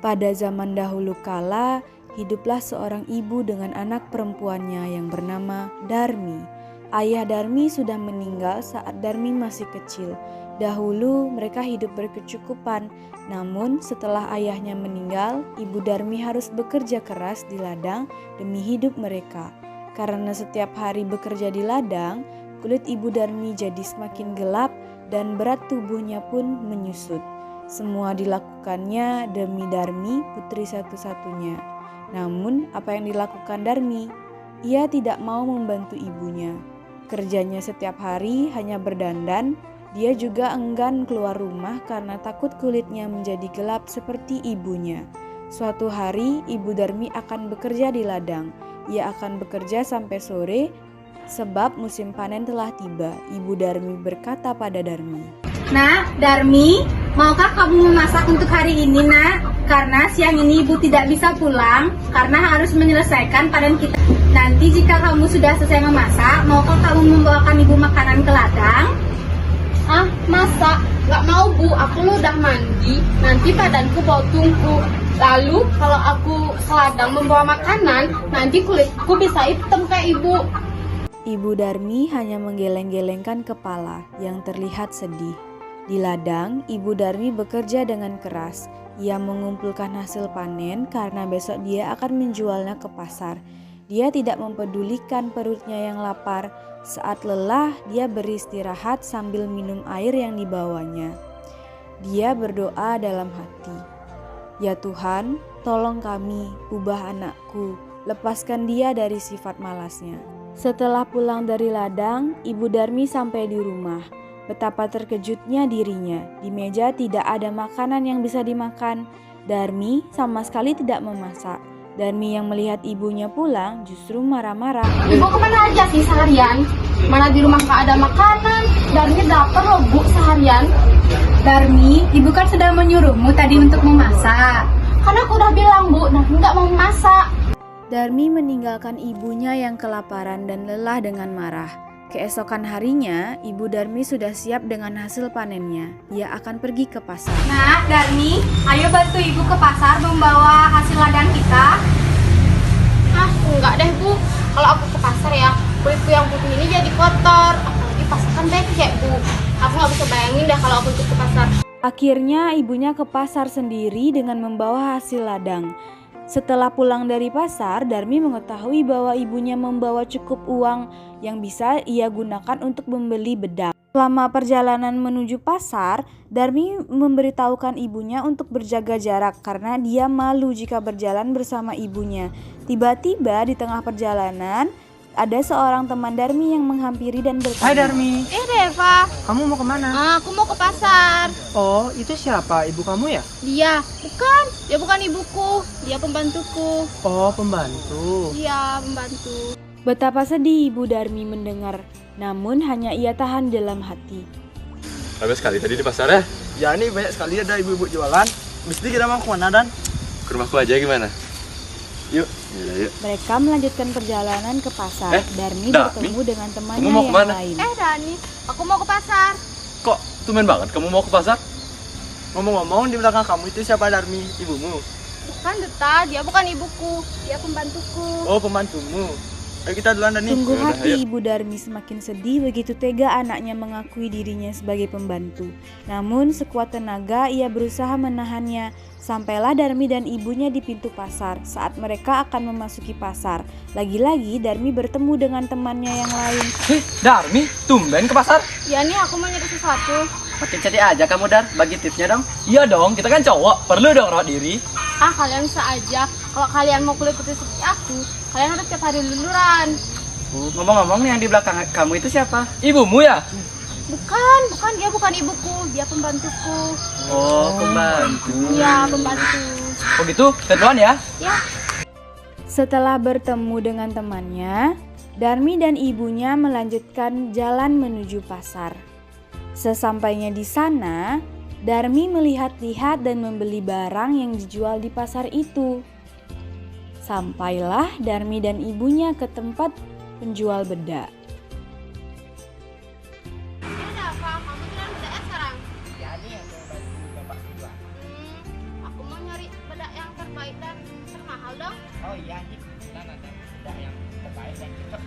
Pada zaman dahulu kala, hiduplah seorang ibu dengan anak perempuannya yang bernama Darmi. Ayah Darmi sudah meninggal saat Darmi masih kecil. Dahulu mereka hidup berkecukupan, namun setelah ayahnya meninggal, ibu Darmi harus bekerja keras di ladang demi hidup mereka. Karena setiap hari bekerja di ladang, kulit ibu Darmi jadi semakin gelap dan berat tubuhnya pun menyusut. Semua dilakukannya demi Darmi, putri satu-satunya. Namun apa yang dilakukan Darmi? Ia tidak mau membantu ibunya. Kerjanya setiap hari hanya berdandan. Dia juga enggan keluar rumah karena takut kulitnya menjadi gelap seperti ibunya. Suatu hari ibu Darmi akan bekerja di ladang. Ia akan bekerja sampai sore sebab musim panen telah tiba. Ibu Darmi berkata pada Darmi, "Nah, Darmi, maukah kamu memasak untuk hari ini, nak? Karena siang ini ibu tidak bisa pulang karena harus menyelesaikan panen kita. Nanti jika kamu sudah selesai memasak, maukah kamu membawakan ibu makanan ke ladang?" "Ah, masak? Gak mau, Bu. Aku udah mandi. Nanti badanku bau tungku. Lalu kalau aku ke ladang membawa makanan, nanti kulitku bisa hitam kayak ibu." Ibu Darmi hanya menggeleng-gelengkan kepala yang terlihat sedih. Di ladang, ibu Darmi bekerja dengan keras. Ia mengumpulkan hasil panen karena besok dia akan menjualnya ke pasar. Dia tidak mempedulikan perutnya yang lapar. Saat lelah, dia beristirahat sambil minum air yang dibawanya. Dia berdoa dalam hati, "Ya Tuhan, tolong kami, ubah anakku, lepaskan dia dari sifat malasnya." Setelah pulang dari ladang, ibu Darmi sampai di rumah. Betapa terkejutnya dirinya. Di meja tidak ada makanan yang bisa dimakan. Darmi sama sekali tidak memasak. Darmi yang melihat ibunya pulang justru marah-marah. "Ibu kemana aja sih seharian? Mana di rumah gak ada makanan? Darmi dapet loh, Bu, seharian." "Darmi, ibu kan sudah menyuruhmu tadi untuk memasak." "Kan aku udah bilang, Bu, Darmi gak mau masak." Darmi meninggalkan ibunya yang kelaparan dan lelah dengan marah. Keesokan harinya, ibu Darmi sudah siap dengan hasil panennya. Ia akan pergi ke pasar. "Nah, Darmi, ayo bantu ibu ke pasar membawa hasil ladang kita." "Ah, enggak deh, Bu. Kalau aku ke pasar ya, kulitku yang putih ini jadi kotor. Apalagi pasar kan becek, Bu. Aku gak bisa bayangin deh kalau aku ikut ke pasar." Akhirnya ibunya ke pasar sendiri dengan membawa hasil ladang. Setelah pulang dari pasar, Darmi mengetahui bahwa ibunya membawa cukup uang yang bisa ia gunakan untuk membeli bedak. Selama perjalanan menuju pasar, Darmi memberitahukan ibunya untuk berjaga jarak karena dia malu jika berjalan bersama ibunya. Tiba-tiba di tengah perjalanan, ada seorang teman Darmi yang menghampiri dan bertanya, "Hai Darmi, Deva, kamu mau kemana?" aku mau ke pasar." Oh, itu siapa? Ibu kamu ya? Dia bukan ibuku, dia pembantuku. Oh, pembantu. Iya, pembantu. Betapa sedih ibu Darmi mendengar, namun hanya ia tahan dalam hati. Ramai sekali tadi di pasar ya? Ya, ini banyak sekali ada ibu-ibu jualan. Mesti kita mau kemana, Dan? Ke rumahku aja gimana? Yuk. Yuk. Mereka melanjutkan perjalanan ke pasar. Darmi bertemu dengan temannya Kamu mau yang kemana? lain. Dani, aku mau ke pasar. Kok tumben banget kamu mau ke pasar? Ngomong-ngomong, di belakang kamu itu siapa, Darmi? Ibumu? Bukan, Duta, dia bukan ibuku, dia pembantuku. Oh, pembantumu. Ayo kita duluan, Dani. Sungguh Yaudah, hati ayo. ibu Darmi semakin sedih begitu tega anaknya mengakui dirinya sebagai pembantu. Namun sekuat tenaga ia berusaha menahannya. Sampailah Darmi dan ibunya di pintu pasar. Saat mereka akan memasuki pasar, lagi-lagi Darmi bertemu dengan temannya yang lain. Darmi, tumben ke pasar? Ya nih, aku mau nyari sesuatu. Makin cantik aja kamu, Dar. Bagi tipsnya dong. Iya dong, kita kan cowok. Perlu dong rawat diri. Ah, kalian bisa aja. Kalau kalian mau kulit putih seperti aku, kalian harus tiap hari luluran. Ngomong-ngomong nih, yang di belakang kamu itu siapa? Ibumu ya? Bukan, dia bukan ibuku, dia pembantuku. Oh, pembantu. Iya, pembantu. Oh gitu, kita duluan ya. Ya, Setelah bertemu dengan temannya, Darmi dan ibunya melanjutkan jalan menuju pasar. Sesampainya di sana, Darmi melihat-lihat dan membeli barang yang dijual di pasar itu. Sampailah Darmi dan ibunya ke tempat penjual bedak. ada apa? Kamu jualan bedak ya sekarang? Ya nih, aku bantu bapak jual. Aku mau nyari bedak Oh iya, Dik, kebetulan ada budak yang terbaik dan cocok.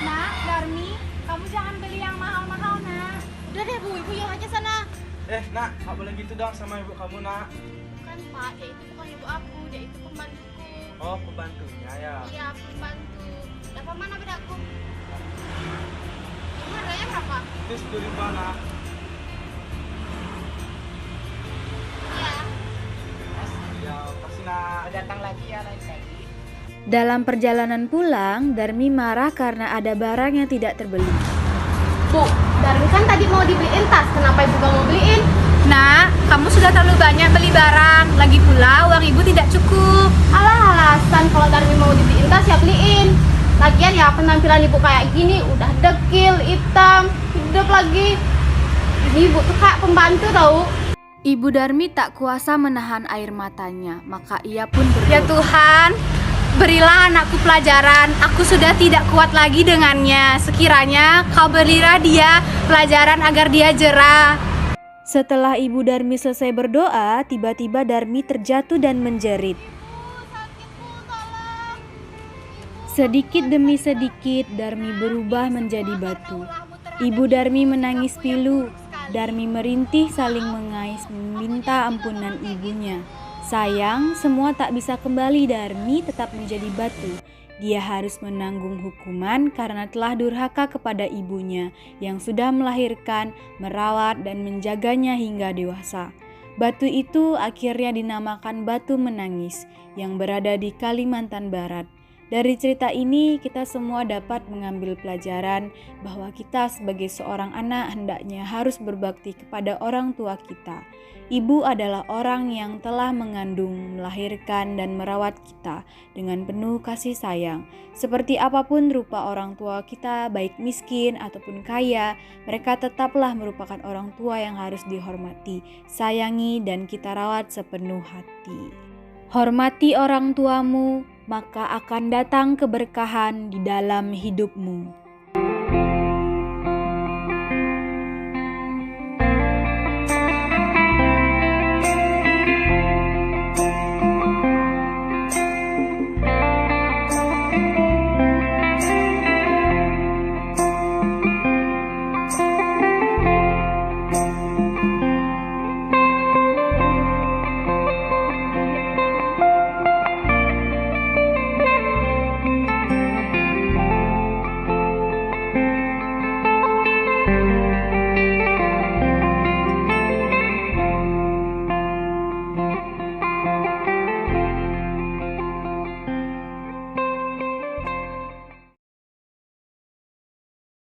Nak, Darmi, kamu jangan beli yang mahal-mahal, nak. Udah deh Bu, Ibu yang aja sana. Nak, nggak boleh gitu dong sama ibu kamu, nak. Bukan Pak, dia itu bukan ibu aku, dia itu pembantuku. Oh, pembantunya ya. Iya, pembantu. Dapat mana bedaku? Ini harganya berapa? Itu 10.000, nak. Iya. Ya, pasti, nak. Datang lagi ya lain kali. Dalam perjalanan pulang, Darmi marah karena ada barang yang tidak terbeli. Bu, Darmi kan tadi mau dibeliin tas, kenapa Ibu gak mau beliin? Nak, kamu sudah terlalu banyak beli barang. Lagi pula uang ibu tidak cukup. Alah alasan kalau Darmi mau dibeliin tas ya beliin. Lagian ya penampilan Ibu kayak gini, udah dekil, hitam, hidup lagi. Ini Ibu tuh kayak pembantu tau. Ibu Darmi tak kuasa menahan air matanya, maka ia pun berdoa. Ya Tuhan, berilah anakku pelajaran. Aku sudah tidak kuat lagi dengannya. Sekiranya kau berilah dia pelajaran agar dia jera. Setelah Ibu Darmi selesai berdoa, tiba-tiba Darmi terjatuh dan menjerit. Sedikit demi sedikit, Darmi berubah menjadi batu. Ibu Darmi menangis pilu. Darmi merintih saling mengais meminta ampunan ibunya. Sayang, semua tak bisa kembali. Darmi tetap menjadi batu. Dia harus menanggung hukuman karena telah durhaka kepada ibunya yang sudah melahirkan, merawat, dan menjaganya hingga dewasa. Batu itu akhirnya dinamakan Batu Menangis yang berada di Kalimantan Barat. Dari cerita ini kita semua dapat mengambil pelajaran bahwa kita sebagai seorang anak hendaknya harus berbakti kepada orang tua kita. Ibu adalah orang yang telah mengandung, melahirkan, dan merawat kita dengan penuh kasih sayang. Seperti apapun rupa orang tua kita, baik miskin ataupun kaya, mereka tetaplah merupakan orang tua yang harus dihormati, sayangi, dan kita rawat sepenuh hati. Hormati orang tuamu, maka akan datang keberkahan di dalam hidupmu.